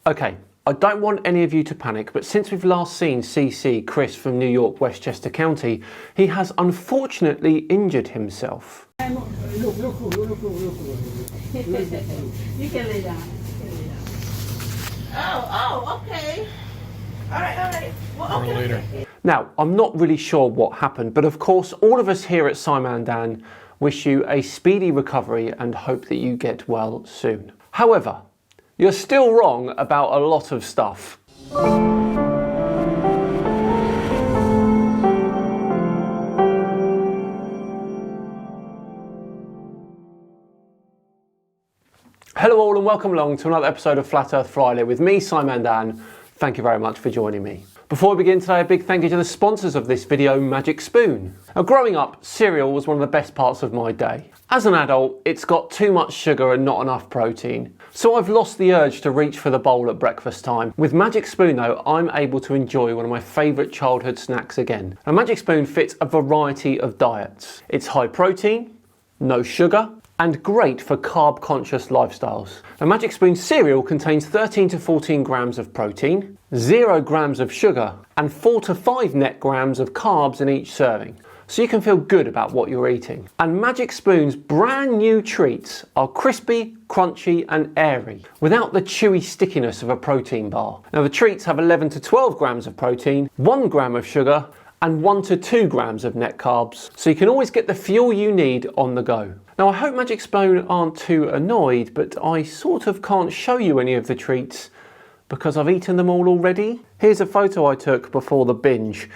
Okay, I don't want any of you to panic, but since we've last seen CC, Chris from New York, Westchester County, he has unfortunately injured himself. Look. You can lay down. Oh, okay. All right. Well, okay. Later. Now, I'm not really sure what happened, but of course, all of us here at Simandan wish you a speedy recovery and hope that you get well soon. However, you're still wrong about a lot of stuff. Hello all and welcome along to another episode of Flat Earth Friday with me, Simandan. Thank you very much for joining me. Before we begin today, a big thank you to the sponsors of this video, Magic Spoon. Now, growing up, cereal was one of the best parts of my day. As an adult, it's got too much sugar and not enough protein. So I've lost the urge to reach for the bowl at breakfast time. With Magic Spoon though, I'm able to enjoy one of my favourite childhood snacks again. Now, Magic Spoon fits a variety of diets. It's high protein, no sugar, and great for carb-conscious lifestyles. A Magic Spoon cereal contains 13 to 14 grams of protein, 0 grams of sugar, and 4 to 5 net grams of carbs in each serving. So you can feel good about what you're eating. And Magic Spoon's brand new treats are crispy, crunchy, and airy, without the chewy stickiness of a protein bar. Now the treats have 11 to 12 grams of protein, 1 gram of sugar, and 1 to 2 grams of net carbs, so you can always get the fuel you need on the go. Now I hope Magic Spoon aren't too annoyed, but I sort of can't show you any of the treats because I've eaten them all already. Here's a photo I took before the binge.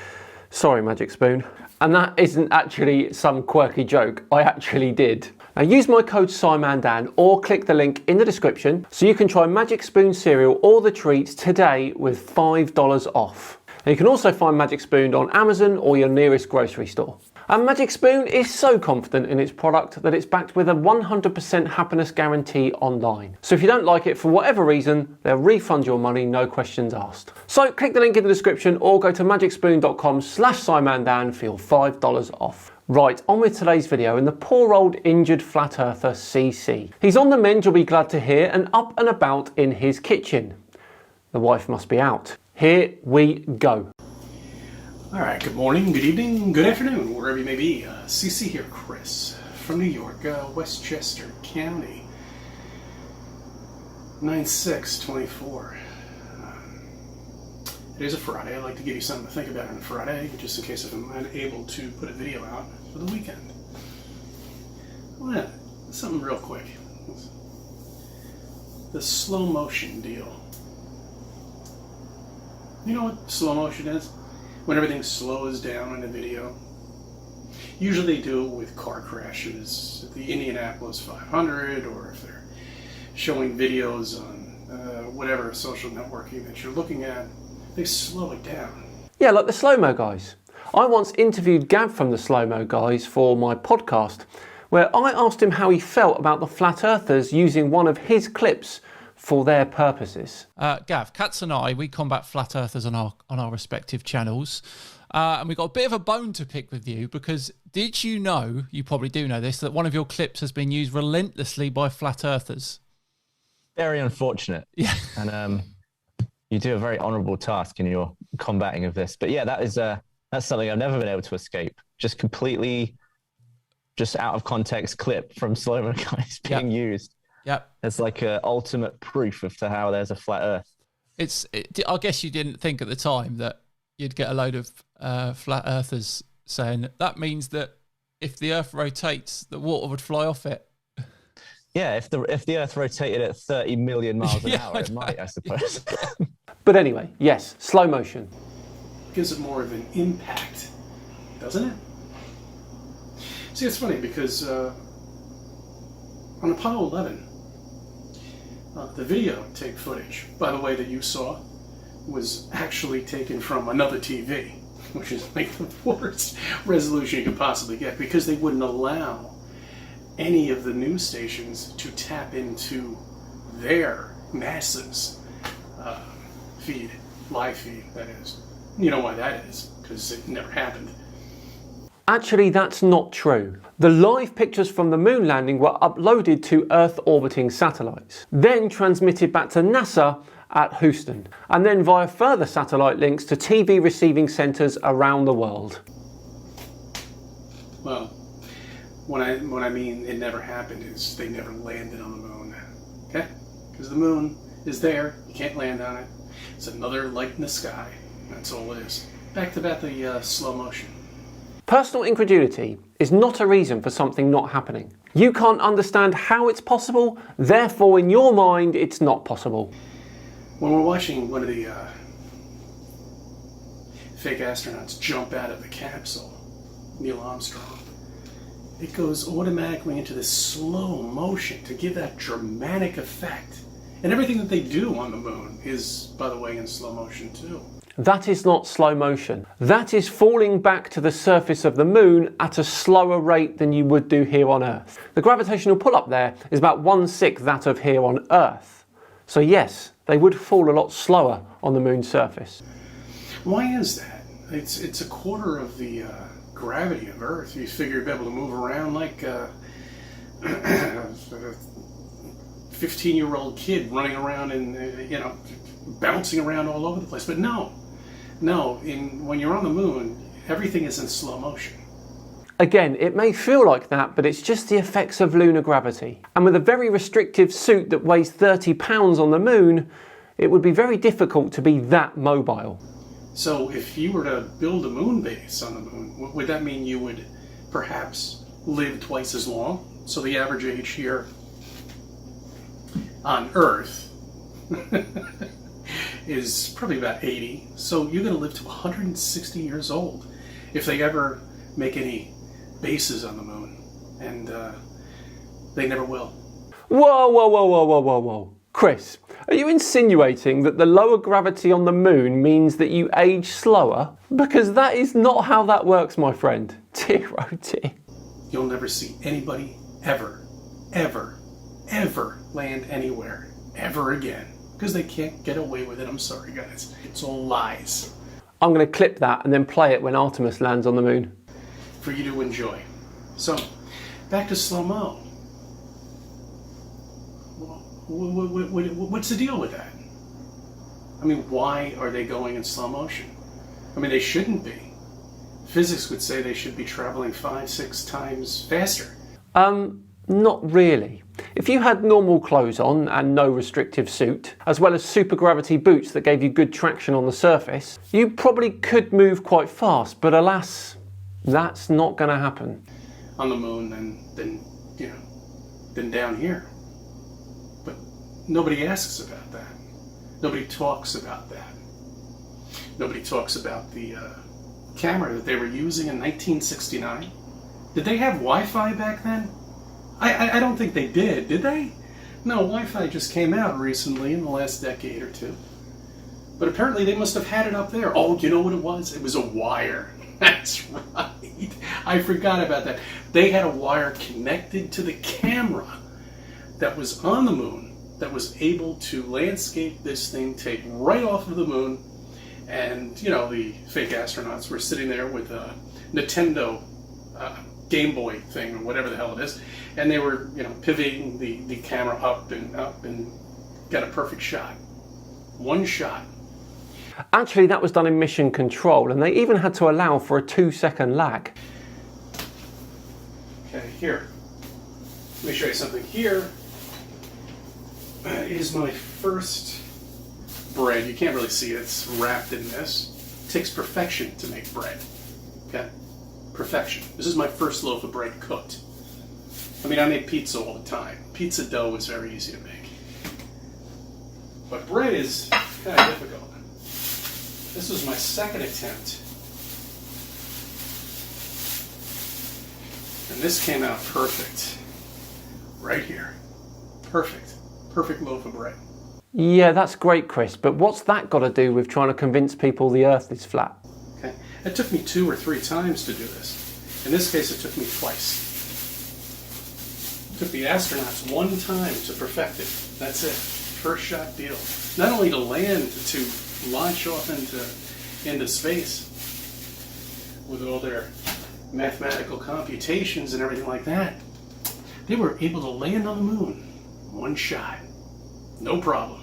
Sorry Magic Spoon. And that isn't actually some quirky joke, I actually did. Now use my code SIMANDAN or click the link in the description so you can try Magic Spoon cereal or the treats today with $5 off. And you can also find Magic Spoon on Amazon or your nearest grocery store. And Magic Spoon is so confident in its product that it's backed with a 100% happiness guarantee online. So if you don't like it for whatever reason, they'll refund your money, no questions asked. So click the link in the description or go to magicspoon.com/Simandan for your $5 off. Right, on with today's video and the poor old injured flat earther CC. He's on the mend, you'll be glad to hear, and up and about in his kitchen. The wife must be out. Here we go. All right, good morning, good evening, good afternoon, wherever you may be. CC here, Chris, from New York, Westchester County, 9/6/24. It is a Friday. I'd like to give you something to think about on a Friday, just in case if I'm unable to put a video out for the weekend. Well, something real quick. The slow motion deal. You know what slow motion is? When everything slows down in a video. Usually they do it with car crashes at the Indianapolis 500, or if they're showing videos on whatever social networking that you're looking at, they slow it down. Yeah, like the slow-mo guys. I once interviewed Gav from the slow-mo guys for my podcast, where I asked him how he felt about the flat earthers using one of his clips for their purposes. Gav, Katz and I, we combat flat earthers on our respective channels, and we've got a bit of a bone to pick with you because did you know, you probably do know this, that one of your clips has been used relentlessly by flat earthers? Very unfortunate. Yeah. And you do a very honourable task in your combating of this. But yeah, that's something I've never been able to escape. Just completely, just out of context clip from slow-mo guys being used. Yep. It's like a ultimate proof of how there's a flat earth. I guess you didn't think at the time that you'd get a load of flat earthers saying that means that if the earth rotates, the water would fly off it. Yeah, if the earth rotated at 30 million miles an hour, it might, I suppose. But anyway, yes, slow motion. Gives it more of an impact, doesn't it? See, it's funny because on Apollo 11, the videotape footage, by the way, that you saw was actually taken from another TV, which is like the worst resolution you could possibly get because they wouldn't allow any of the news stations to tap into their NASA's feed, live feed, that is. You know why that is, because it never happened. Actually, that's not true. The live pictures from the moon landing were uploaded to Earth orbiting satellites, then transmitted back to NASA at Houston, and then via further satellite links to TV receiving centres around the world. Well, what I mean it never happened is they never landed on the moon. Okay? Because the moon is there, you can't land on it. It's another light in the sky. That's all it is. Back to the slow motion. Personal incredulity is not a reason for something not happening. You can't understand how it's possible, therefore in your mind it's not possible. When we're watching one of the fake astronauts jump out of the capsule, Neil Armstrong, it goes automatically into this slow motion to give that dramatic effect. And everything that they do on the moon is, by the way, in slow motion too. That is not slow motion. That is falling back to the surface of the moon at a slower rate than you would do here on Earth. The gravitational pull up there is about 1/6 that of here on Earth. So yes, they would fall a lot slower on the moon's surface. Why is that? It's a quarter of the gravity of Earth. You figure you'd be able to move around like a 15-year-old kid running around and, bouncing around all over the place. But no, when you're on the moon, everything is in slow motion. Again, it may feel like that, but it's just the effects of lunar gravity. And with a very restrictive suit that weighs 30 pounds on the moon, it would be very difficult to be that mobile. So if you were to build a moon base on the moon, would that mean you would perhaps live twice as long? So the average age here on Earth is probably about 80. So you're going to live to 160 years old if they ever make any bases on the moon. And they never will. Whoa. Chris, are you insinuating that the lower gravity on the moon means that you age slower? Because that is not how that works, my friend. Dear oh dear. You'll never see anybody ever land anywhere ever again. Because they can't get away with it. I'm sorry, guys. It's all lies. I'm going to clip that and then play it when Artemis lands on the moon. For you to enjoy. So, back to slow-mo. What's the deal with that? I mean, why are they going in slow motion? I mean, they shouldn't be. Physics would say they should be traveling 5-6 times faster. Not really. If you had normal clothes on and no restrictive suit, as well as supergravity boots that gave you good traction on the surface, you probably could move quite fast, but alas, that's not going to happen. On the moon than down here. But nobody asks about that. Nobody talks about that. Nobody talks about the camera that they were using in 1969. Did they have Wi-Fi back then? I don't think they did they? No, Wi-Fi just came out recently in the last decade or two. But apparently they must have had it up there. Oh, you know what it was? It was a wire. That's right. I forgot about that. They had a wire connected to the camera that was on the moon that was able to landscape this thing, take right off of the moon. And, the fake astronauts were sitting there with a Nintendo Game Boy thing, or whatever the hell it is. And they were, pivoting the camera up and got a perfect shot. One shot. Actually, that was done in mission control, and they even had to allow for a 2-second lag. Okay, here. Let me show you something. Here is my first bread. You can't really see it. It's wrapped in this. It takes perfection to make bread. Okay? Perfection. This is my first loaf of bread cooked. I mean, I make pizza all the time. Pizza dough is very easy to make. But bread is kind of difficult. This was my second attempt. And this came out perfect. Right here. Perfect. Perfect loaf of bread. Yeah, that's great, Chris, but what's that got to do with trying to convince people the Earth is flat? Okay. It took me 2 or 3 times to do this. In this case, it took me twice. It took the astronauts 1 time to perfect it. That's it. First shot deal. Not only to land, to launch off into space with all their mathematical computations and everything like that. They were able to land on the moon. 1 shot. No problem.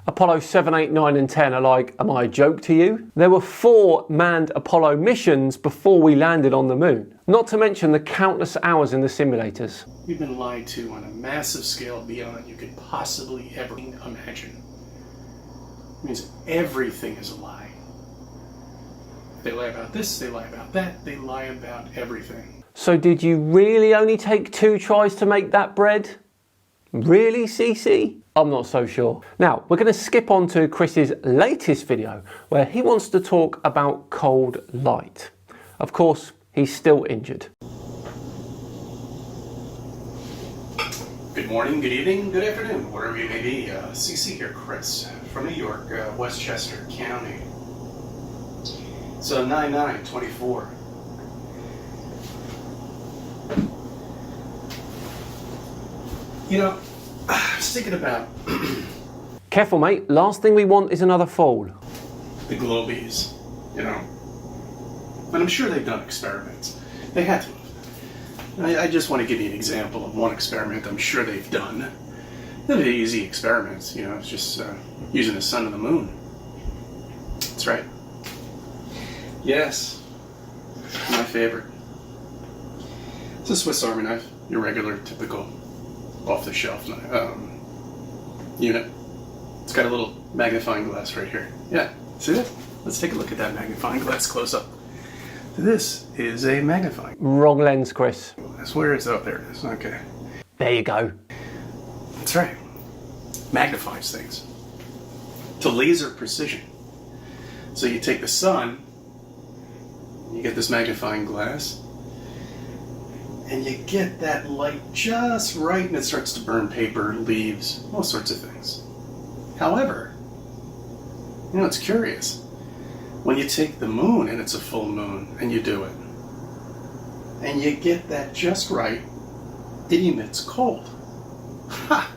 Apollo 7, 8, 9 and 10 are like, am I a joke to you? There were 4 manned Apollo missions before we landed on the moon. Not to mention the countless hours in the simulators. We've been lied to on a massive scale beyond you could possibly ever imagine. It means everything is a lie. They lie about this, they lie about that, they lie about everything. So did you really only take 2 tries to make that bread? Really, CC? I'm not so sure. Now, we're going to skip on to Chris's latest video where he wants to talk about cold light. Of course, he's still injured. Good morning, good evening, good afternoon, wherever you may be. CC here, Chris, from New York, Westchester County. So 9/9/24. You know, I was thinking about Careful, mate. Last thing we want is another fall. the Globies, you know. And I'm sure they've done experiments. They had to. I just want to give you an example of one experiment I'm sure they've done. They're easy experiments, you know, it's just using the sun and the moon. That's right. Yes, my favorite. It's a Swiss Army knife, your regular, typical, off-the-shelf unit. It's got a little magnifying glass right here. Yeah, see that? Let's take a look at that magnifying glass close up. This is a magnifying Wrong lens, Chris. glass. Where is it? Oh, there it is. Okay. There you go. That's right. Magnifies things to laser precision. So you take the sun, you get this magnifying glass, and you get that light just right, and it starts to burn paper, leaves, all sorts of things. However, you know, it's curious. When you take the moon, and it's a full moon, and you do it, and you get that just right, it emits cold. Ha!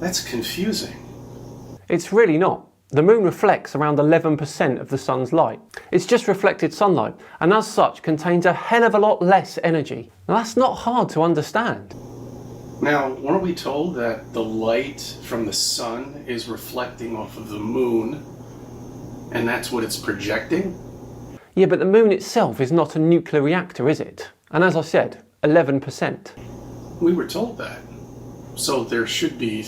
That's confusing. It's really not. The moon reflects around 11% of the sun's light. It's just reflected sunlight, and as such contains a hell of a lot less energy. Now that's not hard to understand. Now, weren't we told that the light from the sun is reflecting off of the moon, and that's what it's projecting? Yeah, but the moon itself is not a nuclear reactor, is it? And as I said, 11%. We were told that. So there shouldn't be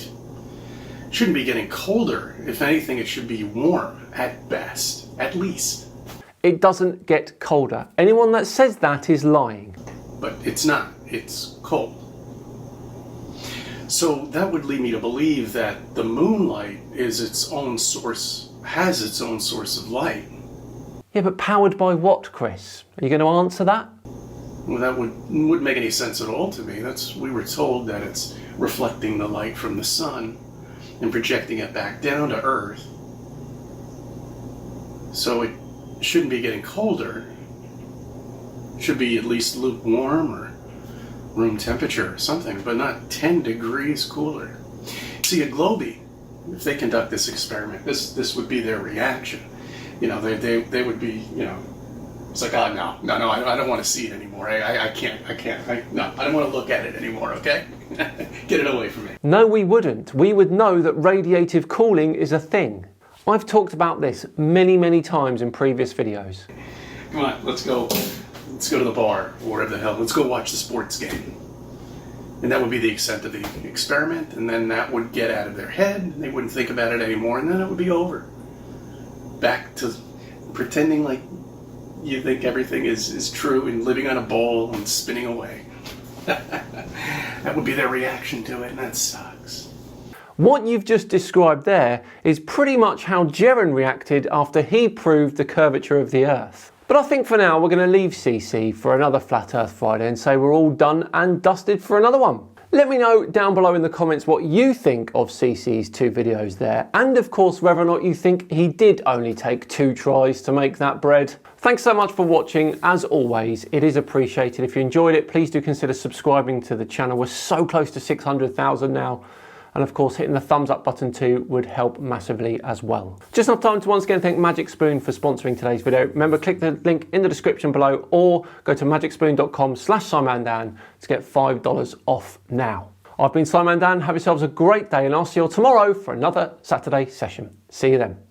getting colder. If anything, it should be warm, at best, at least. It doesn't get colder. Anyone that says that is lying. But it's not. It's cold. So that would lead me to believe that the moonlight is its own source, has its own source of light. Yeah, but powered by what, Chris? Are you going to answer that? Well, that wouldn't make any sense at all to me. We were told that it's reflecting the light from the sun and projecting it back down to Earth. So it shouldn't be getting colder. It should be at least lukewarm or room temperature or something, but not 10 degrees cooler. See, a Globie, if they conduct this experiment, this would be their reaction. You know, they would be, you know, it's like, oh, no, I don't want to see it anymore. I can't, I don't want to look at it anymore, okay? Get it away from me. No, we wouldn't. We would know that radiative cooling is a thing. I've talked about this many, many times in previous videos. Come on, let's go to the bar, or wherever the hell. Let's go watch the sports game. And that would be the extent of the experiment, and then that would get out of their head, and they wouldn't think about it anymore, and then it would be over. Back to pretending like you think everything is true and living on a ball and spinning away. That would be their reaction to it, and that sucks. What you've just described there is pretty much how Jeren reacted after he proved the curvature of the Earth. But I think for now we're going to leave CC for another Flat Earth Friday and say we're all done and dusted for another one. Let me know down below in the comments what you think of CC's 2 videos there, and of course whether or not you think he did only take 2 tries to make that bread. Thanks so much for watching. As always, it is appreciated. If you enjoyed it, please do consider subscribing to the channel. We're so close to 600,000 now. And of course, hitting the thumbs up button too would help massively as well. Just enough time to once again thank Magic Spoon for sponsoring today's video. Remember, click the link in the description below or go to magicspoon.com/SimonDan to get $5 off now. I've been Simon Dan. Have yourselves a great day, and I'll see you all tomorrow for another Saturday session. See you then.